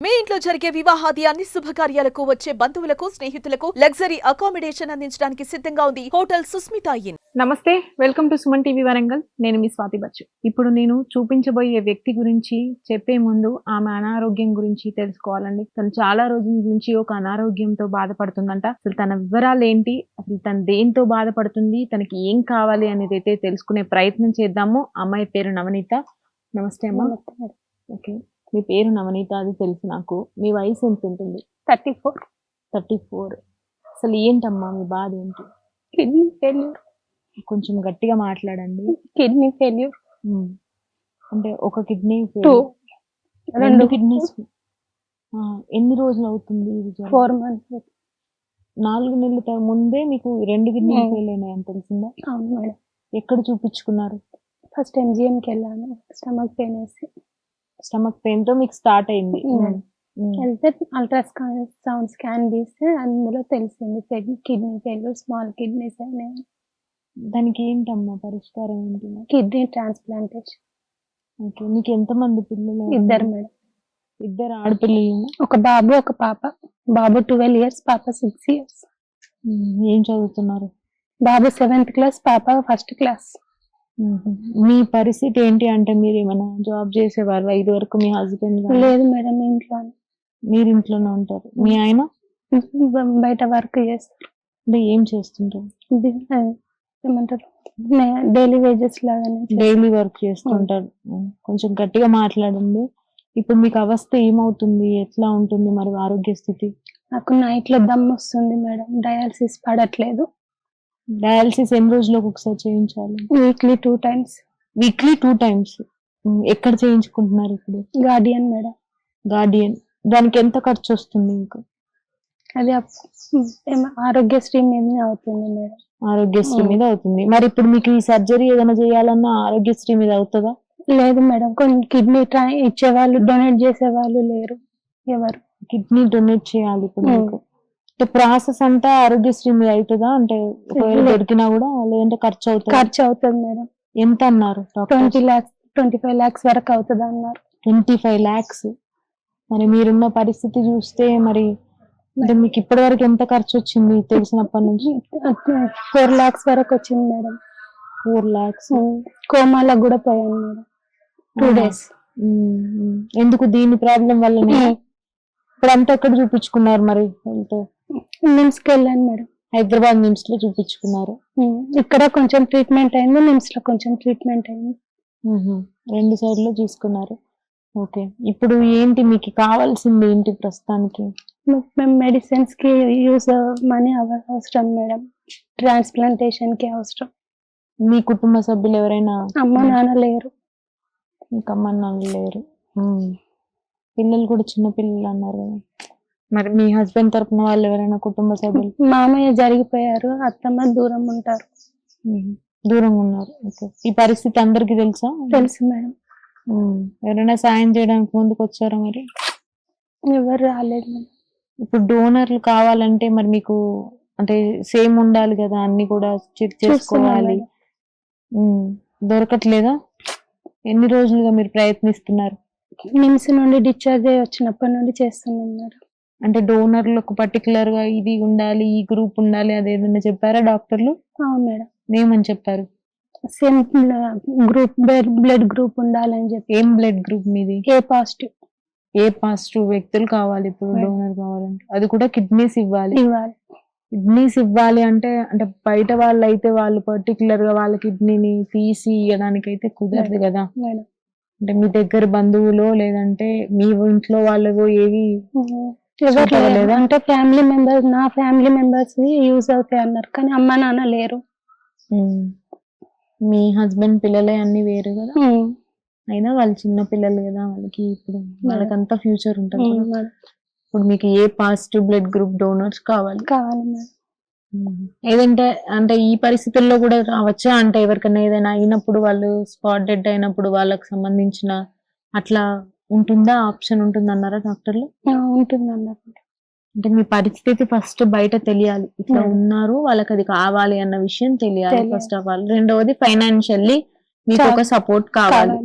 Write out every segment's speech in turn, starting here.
మీ ఇంట్లో జరిగే వివాహాది అన్ని శుభకార్యాలకు వచ్చే బంధువులకు స్నేహితులకు లగ్జరీ అకామిడేషన్ అందించడానికి సిద్ధంగా ఉంది హోటల్ సుస్మితా ఇన్. నమస్తే, welcome to Suman TV Warangal. నేను మీ స్వాతి బచ్చు. ఇప్పుడు నేను చూపించబోయే వ్యక్తి గురించి చెప్పే ముందు ఆమె అనారోగ్యం గురించి తెలుసుకోవాలండి. తను చాలా రోజుల నుంచి ఒక అనారోగ్యంతో బాధపడుతుందంట. అసలు తన వివరాలు ఏంటి, అసలు తను దేంతో బాధపడుతుంది, తనకి ఏం కావాలి అనేది అయితే తెలుసుకునే ప్రయత్నం చేద్దాము. అమ్మాయి పేరు నవనీత. నమస్తే అమ్మ. ఓకే, మీ పేరు నవనీత, అది తెలుసు నాకు. మీ వయసు ఎంత ఉంటుంది? 34. అసలు ఏంటమ్మా మీ బాధ ఏంటి? Kidney failure. కొంచెం గట్టిగా మాట్లాడండి. Kidney failure. అంటే ఒక కిడ్నీ, 2 రెండు కిడ్నీస్. ఎన్ని రోజులు అవుతుంది ఇది? 4 months. 4 నెలల ముందే మీకు 2 కిడ్నీ ఫెయిల్ అయినాయని తెలిసిందా? అవును మేడం. ఎక్కడ చూపించుకున్నారు? ఫస్ట్ MGMకి వెళ్ళాను. స్టమక్ పెయిన్ వేసి. స్టమక్ పెయిన్ తో మీకు స్టార్ట్ అయింది. వెళ్తే అల్ట్రాసౌండ్ స్కాన్ తీస్తే అందులో తెలిసింది కిడ్నీ ఫెయిల్యూర్, స్మాల్ కిడ్నీస్ అయినాయి. దానికి ఏంటమ్మా పరిష్కారం ఏంటి? Kidney transplantation. ఓకే, మీకు ఎంతమంది పిల్లలు? 2 మేడం. 2 ఆడపిల్లలు? ఒక బాబు, ఒక పాప. బాబు 12 years, పాప 6 years. ఏం చదువుతున్నారు? బాబు 7th class, పాప 1st class. మీ పరిస్థితి ఏంటి అంటే మీరు ఏమైనా జాబ్ చేసేవారు ఇది వరకు? మీ హస్బెండ్? లేదు మేడం, ఇంట్లో. మీరు ఇంట్లోనే ఉంటారు. మీ ఆయన బయట వర్క్ చేస్తారు. అంటే ఏం చేస్తుంటారు? ఏమంటారు, డైలీ వేజెస్ లాగానే డైలీ వర్క్ చేస్తుంటారు. కొంచెం గట్టిగా మాట్లాడండి. ఇప్పుడు మీకు అవస్థ ఏమవుతుంది, ఎట్లా ఉంటుంది మరి ఆరోగ్య స్థితి? నాకు నైట్ లో దమ్ వస్తుంది మేడం. డయాలసిస్ పడట్లేదు. డయాలసిస్ ఎన్ని రోజులకు ఒకసారి చేయించాలి? Weekly 2 times. Weekly 2 times. ఎక్కడ చేయించుకుంటున్నారు ఇప్పుడు? Guardian madam. గార్డియన్. దానికి ఎంత ఖర్చు వస్తుంది మీకు? అది ఆరోగ్యశ్రీ మీదనే అవుతుంది మేడం. ఆరోగ్యశ్రీ మీద అవుతుంది. మరి ఇప్పుడు మీకు ఈ సర్జరీ ఏదైనా చేయాలన్నా ఆరోగ్యశ్రీ మీద అవుతుందా? లేదు మేడం, కొన్ని కిడ్నీ ఇచ్చేవాళ్ళు, డొనేట్ చేసే వాళ్ళు లేరు ఎవరు. కిడ్నీ డొనేట్ చేయాలి ఇప్పుడు మీకు. అంటే ప్రాసెస్ అంతా ఆరోగ్యశ్రీ మీద అవుతుందా? అంటే ఒకవేళ దొరికినా కూడా, లేదంటే ఖర్చు అవుతుంది? ఖర్చు అవుతుంది మేడం. ఎంత అన్నారు? 20 lakhs, 25 lakhs వరకు అవుతుంది అన్నారు. 25 lakhs. మరి మీరున్న పరిస్థితి చూస్తే మరి అంటే మీకు ఇప్పటి వరకు ఎంత ఖర్చు వచ్చింది తెలిసినప్పటి నుంచి? 4 lakhs వరకు వచ్చింది మేడం. 4 lakhs. కోమాలకు కూడా పోయాను మేడం 2 days. ఎందుకు? దీని ప్రాబ్లం వల్లనే? ఇప్పుడు అంతా ఎక్కడ చూపించుకున్నారు మరి? నిమ్స్కి వెళ్ళాను మేడం. హైదరాబాద్ నిమ్స్ లో చూపించుకున్నారు. ఇక్కడ కొంచెం ట్రీట్మెంట్ అయింది, నిమ్స్ లో కొంచెం ట్రీట్మెంట్ అయింది. 2 సైడ్లో చూసుకున్నారు. ఓకే, ఇప్పుడు ఏంటి మీకు కావాల్సింది ఏంటి ప్రస్తుతానికి? మేము మెడిసిన్స్ కి యూజ్ మనీ అవసరం మేడం. ట్రాన్స్ప్లాంటేషన్ కి అవసరం. మీ కుటుంబ సభ్యులు ఎవరైనా? అమ్మ నాన్న లేరు. మీకు అమ్మ నాన్న లేరు. పిల్లలు కూడా చిన్న పిల్లలు అన్నారు కదా. మరి మీ హస్బెండ్ తరపున వాళ్ళు ఎవరైనా కుటుంబ సభ్యులు? మామయ్య జరిగిపోయారు, అత్తమ్మ దూరం ఉంటారు. దూరంగా ఉన్నారు. ఓకే, ఈ పరిస్థితి అందరికి తెలుసా? తెలుసు మేడం. ఎవరైనా సాయం చేయడానికి ముందుకు వచ్చారా మరి? ఎవరు రాలేదు మేడం. ఇప్పుడు డోనర్లు కావాలంటే మరి మీకు అంటే సేమ్ ఉండాలి కదా, అన్ని కూడా చెక్ చేసుకోవాలి. దొరకట్లేదా? ఎన్ని రోజులుగా మీరు ప్రయత్నిస్తున్నారు? నిమ్స్ నుండి డిశ్చార్జ్ అయ్యి వచ్చినప్పటి నుండి చేస్తున్నాం మేడం. అంటే డోనర్లకు పర్టికులర్ గా ఇది ఉండాలి, ఈ గ్రూప్ ఉండాలి, అదేదన్నా చెప్పారా డాక్టర్లు? అవును మేడం. ఏమని చెప్పారు? సేమ్ గ్రూప్, బ్లడ్ గ్రూప్ ఉండాలని చెప్పి. ఏం బ్లడ్ గ్రూప్ మీది? A positive. A positive వ్యక్తులు కావాలి ఇప్పుడు డోనర్ కావాలంటే. అది కూడా కిడ్నీస్ ఇవ్వాలి. కిడ్నీస్ ఇవ్వాలి అంటే అంటే బయట వాళ్ళు అయితే వాళ్ళు పర్టికులర్ గా వాళ్ళ కిడ్నీని తీసి ఇవ్వడానికి అయితే కుదరదు కదా. అంటే మీ దగ్గర బంధువులో లేదంటే మీ ఇంట్లో వాళ్ళవో ఏవి అంటే ఫ్యామిలీ మెంబర్స్, నా ఫ్యామిలీ మెంబర్స్ యూజ్ అవుతాయి అన్నారు, కానీ అమ్మ నాన్న లేరు. మీ హస్బెండ్ పిల్లలే అన్ని వేరు కదా. అయినా వాళ్ళు చిన్న పిల్లలు కదా, వాళ్ళకి ఇప్పుడు వాళ్ళకంతా ఫ్యూచర్ ఉంటుంది. ఇప్పుడు మీకు ఏ పాజిటివ్ బ్లడ్ గ్రూప్ డోనర్స్ కావాలి. ఏదంటే అంటే ఈ పరిస్థితుల్లో కూడా రావచ్చా? అంటే ఎవరికైనా ఏదైనా అయినప్పుడు, వాళ్ళు స్పాట్ డెడ్ అయినప్పుడు వాళ్ళకి సంబంధించిన అట్లా ఉంటుందా? ఆప్షన్ ఉంటుంది అన్నారా డాక్టర్లు? ఉంటుంది అన్నారు. అంటే మీ పరిస్థితి ఫస్ట్ బయట తెలియాలి. ఇట్లా ఉన్నారు, వాళ్ళకి అది కావాలి అన్న విషయం తెలియాలి ఫస్ట్ ఆఫ్ ఆల్. రెండవది ఫైనాన్షియల్లీ మీకు ఒక సపోర్ట్ కావాలి.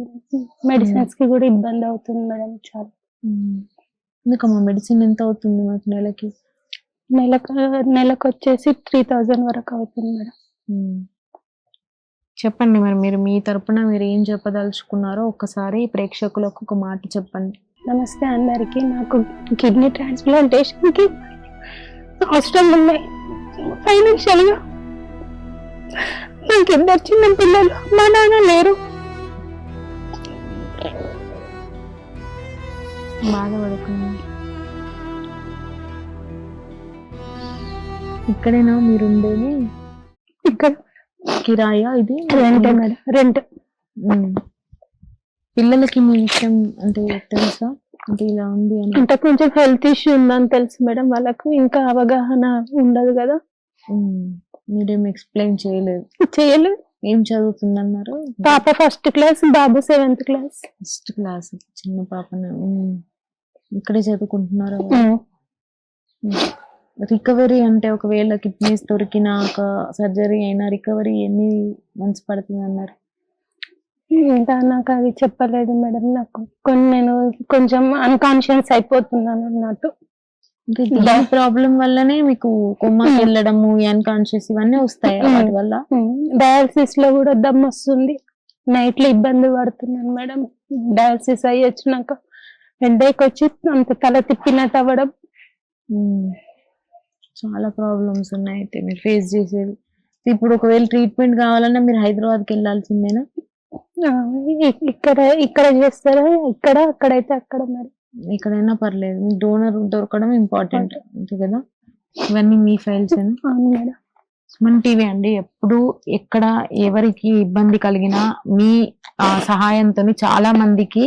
మెడిసిన్స్ కి కూడా ఇబ్బంది అవుతుంది మేడం చాలా. ఎందుకమ్మా మెడిసిన్ ఎంత అవుతుంది మాకు నెలకి? నెలకు వచ్చేసి 3000 వరకు అవుతుంది మేడం. చెప్పండి మరి మీరు మీ తరపున మీరు ఏం చెప్పదలుచుకున్నారో ఒక్కసారి ప్రేక్షకులకు ఒక మాట చెప్పండి. నమస్తే అందరికి. నాకు కిడ్నీ ట్రాన్స్ప్లాంటేషన్ కి అవసరం ఉన్నాయి. ఫైనాన్షియల్ గా నాకు 2 చిన్న పిల్లలు, మా నాన్న లేరు. బాధపడకండి. ఇక్కడేనా మీరు ఉండేది? ఇక్కడ కిరాయా ఇది? Rent madam, rent. పిల్లలకి మీ విషయం అంటే తెలుసా, అంటే ఇలా ఉంది అని? అంటే కొంచెం హెల్త్ ఇష్యూ ఉందని తెలుసు మేడం. వాళ్ళకు ఇంకా అవగాహన ఉండదు కదా. మీరేం ఎక్స్ప్లెయిన్ చేయలేదు? చేయలేదు. ఏం చదువుతుందన్నారు? పాప 1st క్లాస్, బాబు 7th క్లాస్. 1st క్లాస్, చిన్న పాపన. ఇక్కడే చదువుకుంటున్నారా? రికవరీ అంటే ఒకవేళ కిడ్నీస్ దొరికినాక సర్జరీ అయినా రికవరీ ఎన్ని మంత్స్ పడుతుంది అన్నారు? ఇంకా నాకు అది చెప్పలేదు మేడం. నాకు నేను కొంచెం అన్కాన్షియస్ అయిపోతున్నాను అన్నట్టు. ప్రాబ్లం వల్లనే మీకు కొమ్మకి వెళ్ళడము, అన్కాన్షియస్ ఇవన్నీ వస్తాయి వాటి వల్ల? డయాలసిస్ లో కూడా దమ్ వస్తుంది. నైట్ లో ఇబ్బంది పడుతున్నాను మేడం. డయాలసిస్ అయ్యి వచ్చినాక హెడేక్ వచ్చి అంత తల తిప్పినట్టు అవ్వడం. చాలా ప్రాబ్లమ్స్ ఉన్నాయి అయితే మీరు ఫేస్ చేసేది. ఇప్పుడు ఒకవేళ ట్రీట్మెంట్ కావాలన్నా మీరు హైదరాబాద్కి వెళ్ళాల్సిందేనా? ఇక్కడ చేస్తారా? అక్కడైతే అక్కడ మరి. ఎక్కడైనా పర్లేదు, మీకు డోనర్ దొరకడం ఇంపార్టెంట్ అంతే కదా. ఇవన్నీ మీ ఫైల్స్? అవును మేడం. సుమన్ టీవీ అండి ఎప్పుడు ఎక్కడ ఎవరికి ఇబ్బంది కలిగినా మీ సహాయంతో చాలా మందికి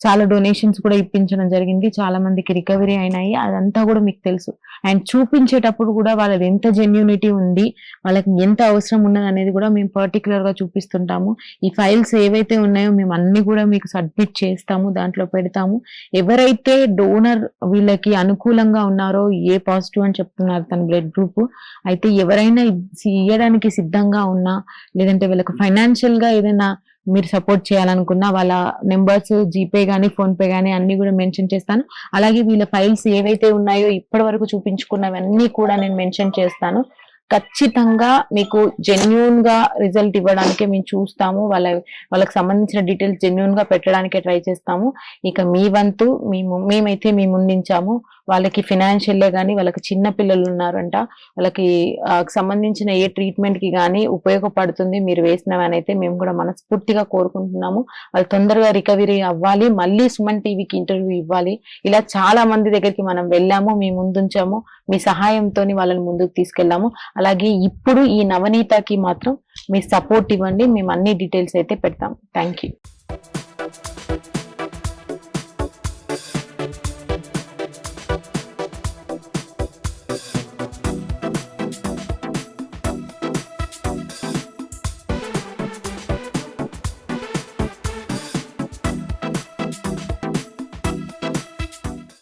చాలా డొనేషన్స్ కూడా ఇప్పించడం జరిగింది. చాలా మందికి రికవరీ అయినాయి. అదంతా కూడా మీకు తెలుసు. అండ్ చూపించేటప్పుడు కూడా వాళ్ళది ఎంత జెన్యూనిటీ ఉంది, వాళ్ళకి ఎంత అవసరం ఉన్నది అనేది కూడా మేము పర్టికులర్ గా చూపిస్తుంటాము. ఈ ఫైల్స్ ఏవైతే ఉన్నాయో మేము అన్ని కూడా మీకు సబ్మిట్ చేస్తాము, దాంట్లో పెడతాము. ఎవరైతే డోనర్ వీళ్ళకి అనుకూలంగా ఉన్నారో, ఏ పాజిటివ్ అని చెప్తున్నారు తన బ్లడ్ గ్రూప్, అయితే ఎవరైనా ఇయ్యడానికి సిద్ధంగా ఉన్నా, లేదంటే వీళ్ళకి ఫైనాన్షియల్ గా ఏదైనా మీరు సపోర్ట్ చేయాలనుకున్నా వాళ్ళ నెంబర్స్ జీపే గానీ ఫోన్ పే గానీ అన్ని కూడా మెన్షన్ చేస్తాను. అలాగే వీళ్ళ ఫైల్స్ ఏవైతే ఉన్నాయో ఇప్పటి వరకు చూపించుకున్నవన్నీ కూడా నేను మెన్షన్ చేస్తాను. ఖచ్చితంగా మీకు జెన్యూన్ గా రిజల్ట్ ఇవ్వడానికే మేము చూస్తాము. వాళ్ళకి సంబంధించిన డీటెయిల్స్ జెన్యూన్ గా పెట్టడానికే ట్రై చేస్తాము. ఇక మీ వంతు మేమైతే మీ ముందుంచాము. వాళ్ళకి ఫినాన్షియల్లే కానీ, వాళ్ళకి చిన్న పిల్లలు ఉన్నారంట, వాళ్ళకి సంబంధించిన ఏ ట్రీట్మెంట్ కి కానీ ఉపయోగపడుతుంది మీరు వేసినవని అయితే మేము కూడా మనస్ఫూర్తిగా కోరుకుంటున్నాము. వాళ్ళు తొందరగా రికవరీ అవ్వాలి, మళ్ళీ సుమన్ టీవీకి ఇంటర్వ్యూ ఇవ్వాలి. ఇలా చాలా మంది దగ్గరికి మనం వెళ్ళాము, మీ ముందుంచాము, మీ సహాయంతో వాళ్ళని ముందుకు తీసుకెళ్ళాము. అలాగే ఇప్పుడు ఈ నవనీతకి మాత్రం మీ సపోర్ట్ ఇవ్వండి. మేము అన్ని డీటెయిల్స్ అయితే పెడతాము. Thank you.